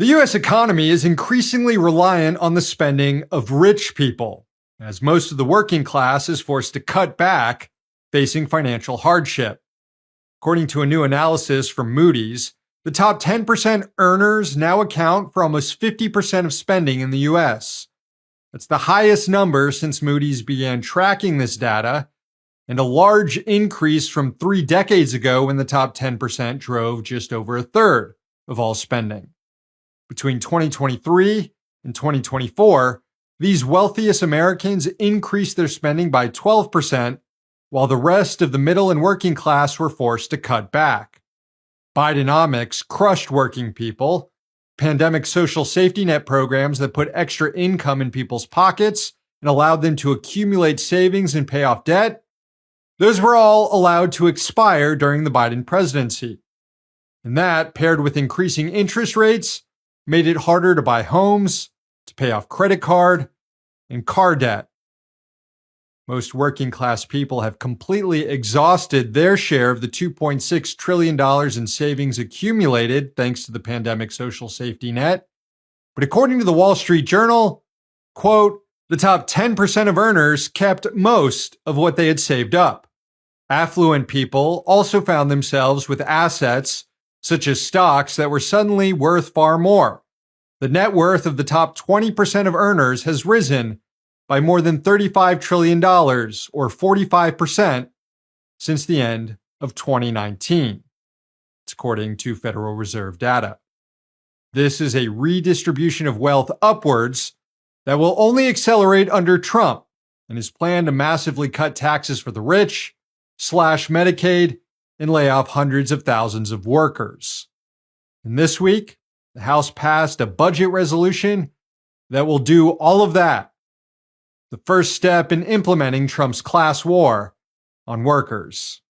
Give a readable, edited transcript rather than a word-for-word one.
The U.S. economy is increasingly reliant on the spending of rich people, as most of the working class is forced to cut back, facing financial hardship. According to a new analysis from Moody's, the top 10% earners now account for almost 50% of spending in the U.S. That's the highest number since Moody's began tracking this data, and a large increase from 3 decades ago when the top 10% drove just over a third of all spending. Between 2023 and 2024, these wealthiest Americans increased their spending by 12%, while the rest of the middle and working class were forced to cut back. Bidenomics crushed working people. Pandemic social safety net programs that put extra income in people's pockets and allowed them to accumulate savings and pay off debt, those were all allowed to expire during the Biden presidency. And that, paired with increasing interest rates, made it harder to buy homes, to pay off credit card, and car debt. Most working class people have completely exhausted their share of the $2.6 trillion in savings accumulated thanks to the pandemic social safety net. But according to the Wall Street Journal, quote, the top 10% of earners kept most of what they had saved up. Affluent people also found themselves with assets such as stocks that were suddenly worth far more. The net worth of the top 20% of earners has risen by more than $35 trillion, or 45%, since the end of 2019. It's according to Federal Reserve data. This is a redistribution of wealth upwards that will only accelerate under Trump and his plan to massively cut taxes for the rich, slash Medicaid, and lay off hundreds of thousands of workers. And this week, the House passed a budget resolution that will do all of that. The first step in implementing Trump's class war on workers.